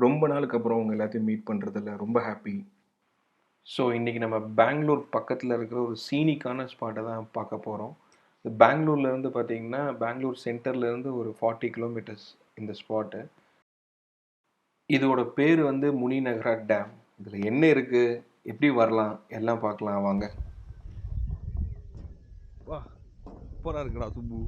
ரொம்ப நாளுக்கு அப்புறம் உங்க எல்லாத்தையும் மீட் பண்ணுறதில ரொம்ப ஹாப்பி. ஸோ இன்றைக்கி நம்ம பெங்களூர் பக்கத்தில் இருக்கிற ஒரு சீனிக்கான ஸ்பாட்டை தான் பார்க்க போகிறோம். பெங்களூர்லேருந்து பார்த்தீங்கன்னா, பெங்களூர் சென்டர்லேருந்து ஒரு 40 கிலோமீட்டர்ஸ் இந்த ஸ்பாட்டு. இதோட பேர் வந்து முனிநகரா டேம். இதில் என்ன இருக்குது, எப்படி வரலாம், எல்லாம் பார்க்கலாம் வாங்க. வா சூப்பராக இருக்குடா சுப்பு.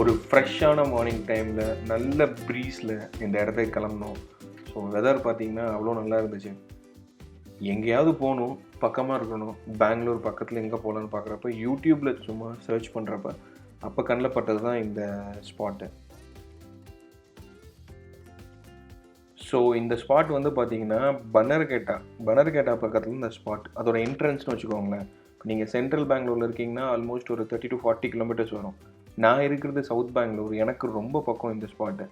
ஒரு ஃப்ரெஷ்ஷான மார்னிங் டைமில் நல்ல ப்ரீஸில் இந்த இடத்துக்கு கிளம்புனோம். ஸோ வெதர் பார்த்திங்கன்னா அவ்வளோ நல்லா இருந்துச்சு. எங்கேயாவது போகணும், பக்கமாக இருக்கணும், பெங்களூர் பக்கத்தில் எங்கே போகலான்னு பார்க்குறப்ப யூடியூப்பில் சும்மா சர்ச் பண்ணுறப்ப அப்போ கண்ணில் பட்டது தான் இந்த ஸ்பாட்டு. ஸோ இந்த ஸ்பாட் வந்து பார்த்தீங்கன்னா பனர்கேட்டா பக்கத்தில் இந்த ஸ்பாட். அதோட என்ட்ரன்ஸ்னு வச்சுக்கோங்களேன். நீங்கள் சென்ட்ரல் பெங்களூரில் இருக்கீங்கன்னா ஆல்மோஸ்ட் ஒரு 30 to 40 கிலோமீட்டர்ஸ் வரும். நான் இருக்கிறது சவுத் பெங்களூர். எனக்கு ரொம்ப பக்கம் இந்த ஸ்பாட்டு.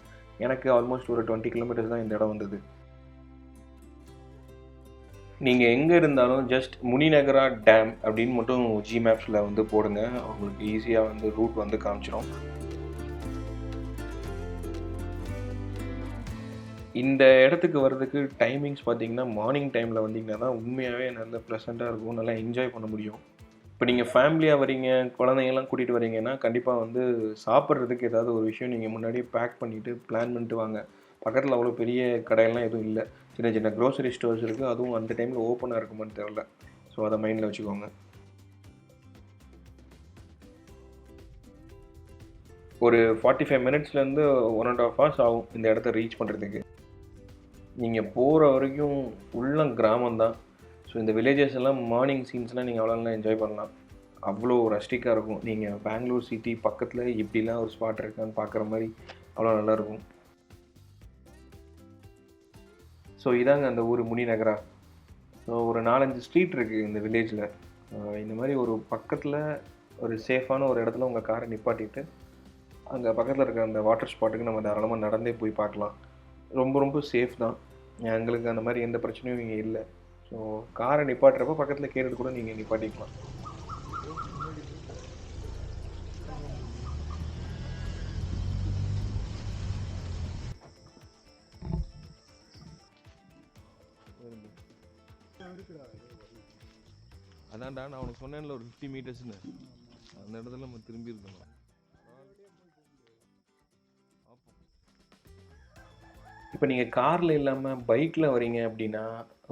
எனக்கு ஆல்மோஸ்ட் ஒரு 20 கிலோமீட்டர்ஸ் தான் இந்த இடம் வந்தது. நீங்கள் எங்கே இருந்தாலும் ஜஸ்ட் முனிநகரா டேம் அப்படின்னு மட்டும் ஜிமேப்ஸில் வந்து போடுங்க. உங்களுக்கு ஈஸியாக வந்து ரூட் வந்து காமிச்சிடும். இந்த இடத்துக்கு வர்றதுக்கு டைமிங்ஸ் பார்த்தீங்கன்னா, மார்னிங் டைமில் வந்தீங்கன்னா தான் உண்மையாகவே நல்ல ப்ளசண்ட்டாக இருக்கும். நல்லா என்ஜாய் பண்ண முடியும். இப்போ நீங்கள் ஃபேமிலியாக வரீங்க, குழந்தைங்கள்லாம் கூட்டிகிட்டு வரீங்கன்னா, கண்டிப்பாக வந்து சாப்பிட்றதுக்கு ஏதாவது ஒரு விஷயம் நீங்கள் முன்னாடியே பேக் பண்ணிவிட்டு பிளான் பண்ணிட்டு வாங்க. பக்கத்தில் அவ்வளோ பெரிய கடையெல்லாம் எதுவும் இல்லை. சின்ன சின்ன க்ரோசரி ஸ்டோர்ஸ் இருக்குது. அதுவும் அந்த டைமில் ஓப்பனாக இருக்குமான்னு தெரில. ஸோ அதை மைண்டில் வச்சுக்கோங்க. ஒரு 45 மினிட்ஸ்லேருந்து 1.5 hours ஆகும் இந்த இடத்த ரீச் பண்ணுறதுக்கு. நீங்கள் போகிற வரைக்கும் ஃபுல்லாக கிராமம்தான். ஸோ இந்த வில்லேஜஸ் எல்லாம் மார்னிங் சீன்ஸ்லாம் நீங்கள் அவ்வளோ நல்லா என்ஜாய் பண்ணலாம். அவ்வளோ ரஸ்டிக்காக இருக்கும். நீங்கள் பெங்களூர் சிட்டி பக்கத்தில் இப்படிலாம் ஒரு ஸ்பாட் இருக்கான்னு பார்க்குற மாதிரி அவ்வளோ நல்லாயிருக்கும். ஸோ இதாங்க அந்த ஊர் முனிநகரா. ஸோ ஒரு 4-5 ஸ்ட்ரீட் இருக்குது இந்த வில்லேஜில். இந்த மாதிரி ஒரு பக்கத்தில் ஒரு சேஃபான ஒரு இடத்துல உங்கள் காரை நிப்பாட்டிட்டு அங்கே பக்கத்தில் இருக்கிற அந்த வாட்டர் ஸ்பாட்டுக்கு நம்ம தாராளமாக நடந்தே போய் பார்க்கலாம். ரொம்ப ரொம்ப சேஃப் தான். எங்களுக்கு அந்த மாதிரி எந்த பிரச்சனையும் இங்கே இல்லை. ஸோ காரை நிப்பாட்டுறப்போ பக்கத்தில் கேட்டுட்டு கூட நீங்கள் நிப்பாட்டிக்கலாம். அதான்டா நான் உனக்கு சொன்னேன்ல ஒரு 50 மீட்டர்ஸ்னு, அந்த இடத்துல நம்ம திரும்பி இருக்கணும். இப்போ நீங்கள் காரில் இல்லாமல் பைக்கில் வரீங்க அப்படின்னா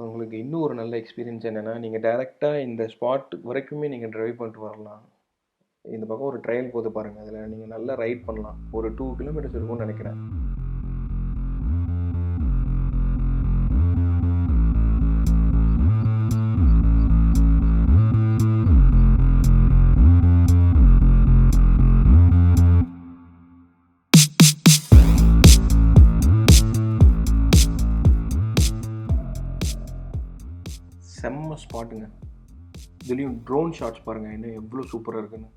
உங்களுக்கு இன்னும் ஒரு நல்ல எக்ஸ்பீரியன்ஸ் என்னென்னா, நீங்கள் டைரெக்டாக இந்த ஸ்பாட் வரைக்குமே நீங்கள் ட்ரைவ் பண்ணிட்டு வரலாம். இந்த பக்கம் ஒரு ட்ரையல் போது பாருங்கள். அதில் நீங்கள் நல்லா ரைட் பண்ணலாம். ஒரு 2 கிலோமீட்டர்ஸ் இருக்கும்னு நினைக்கிறேன். செம்ம ஸ்பாட்டுங்க. இதுலேயும் ட்ரோன் ஷாட்ஸ் பாருங்கள் இன்னும் எவ்வளோ சூப்பராக இருக்குன்னு.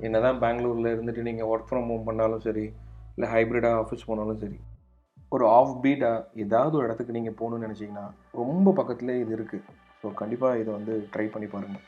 என்ன தான் பெங்களூரில் இருந்துட்டு நீங்கள் ஒர்க் ஃப்ரம் ஹோம் பண்ணாலும் சரி, இல்லை ஹைப்ரிடாக ஆஃபீஸ் போனாலும் சரி, ஒரு ஆஃப் பீட்டாக ஏதாவது ஒரு இடத்துக்கு நீங்கள் போகணுன்னு நினச்சிங்கன்னா ரொம்ப பக்கத்துலேயே இது இருக்குது. ஸோ கண்டிப்பாக இதை வந்து ட்ரை பண்ணி பாருங்கள்.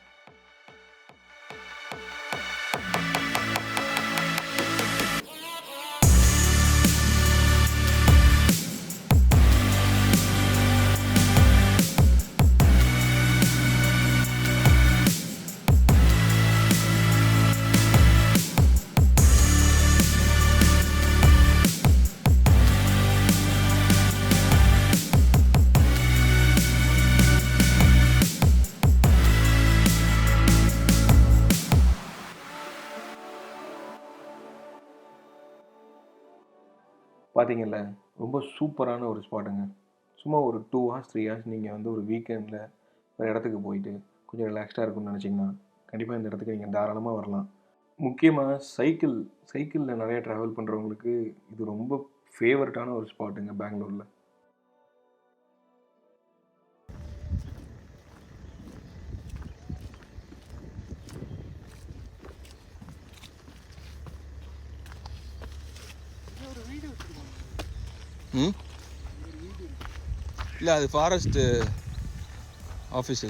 பார்த்தீங்கல்ல, ரொம்ப சூப்பரான ஒரு ஸ்பாட்டுங்க. சும்மா ஒரு 2 ஹார்ஸ் 3 ஹார்ஸ் நீங்கள் வந்து ஒரு வீக்கெண்டில் ஒரு இடத்துக்கு போயிட்டு கொஞ்சம் ரிலாக்ஸ்டாக இருக்கும்னு நினச்சிங்கன்னா கண்டிப்பாக இந்த இடத்துக்கு நீங்கள் தாராளமாக வரலாம். முக்கியமாக சைக்கிளில் நிறைய ட்ராவல் பண்ணுறவங்களுக்கு இது ரொம்ப ஃபேவரட்டான ஒரு ஸ்பாட்டுங்க பெங்களூரில். இல்லை அது ஃபாரஸ்ட்டு ஆஃபீஸு.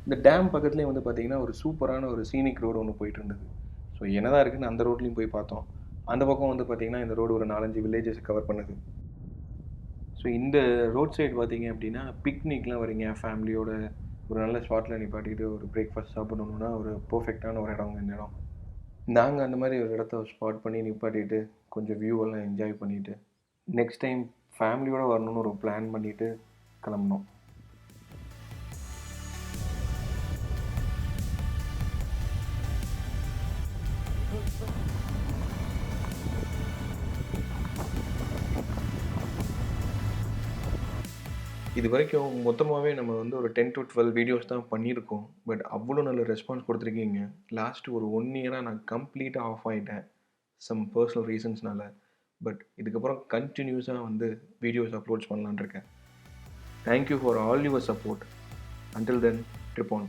இந்த டேம் பக்கத்துலேயே வந்து பார்த்தீங்கன்னா ஒரு சூப்பரான ஒரு சீனிக் ரோடு ஒன்று போயிட்டு இருந்தது. ஸோ என்னதான் இருக்குன்னு அந்த ரோட்லேயும் போய் பார்த்தோம். அந்த பக்கம் வந்து பார்த்தீங்கன்னா இந்த ரோடு ஒரு 4-5 வில்லேஜஸ் கவர் பண்ணுது. ஸோ இந்த ரோட் சைடு பார்த்தீங்க அப்படின்னா பிக்னிக்லாம் வரீங்க ஃபேமிலியோட ஒரு நல்ல ஸ்பாட்டில் நிப்பாட்டிட்டு ஒரு பிரேக்ஃபாஸ்ட் சாப்பிடணுன்னா ஒரு பர்ஃபெக்டான ஒரு இடங்க இந்த இடம். நாங்கள் அந்த மாதிரி ஒரு இடத்த ஸ்பாட் பண்ணி நிப்பாட்டிட்டு கொஞ்சம் வியூவெல்லாம் என்ஜாய் பண்ணிவிட்டு நெக்ஸ்ட் டைம் ஃபேமிலியோடு வரணும்னு ஒரு பிளான் பண்ணிவிட்டு கிளம்புனோம். இது வரைக்கும் மொத்தமாகவே நம்ம வந்து ஒரு 10 to 12 வீடியோஸ் தான் பண்ணியிருக்கோம். பட் அவ்வளோ நல்ல ரெஸ்பான்ஸ் கொடுத்துருக்கீங்க. லாஸ்ட் ஒரு 1 இயராக நான் கம்ப்ளீட்டாக ஆஃப் ஆகிட்டேன் சம் பர்சனல் ரீசன்ஸ்னால. பட் இதுக்கப்புறம் கண்டினியூஸாக வந்து வீடியோஸ் அப்லோட்ஸ் பண்ணலான்னு இருக்கேன். Thank you for all your support. Until then, ட்ரிப்பான்.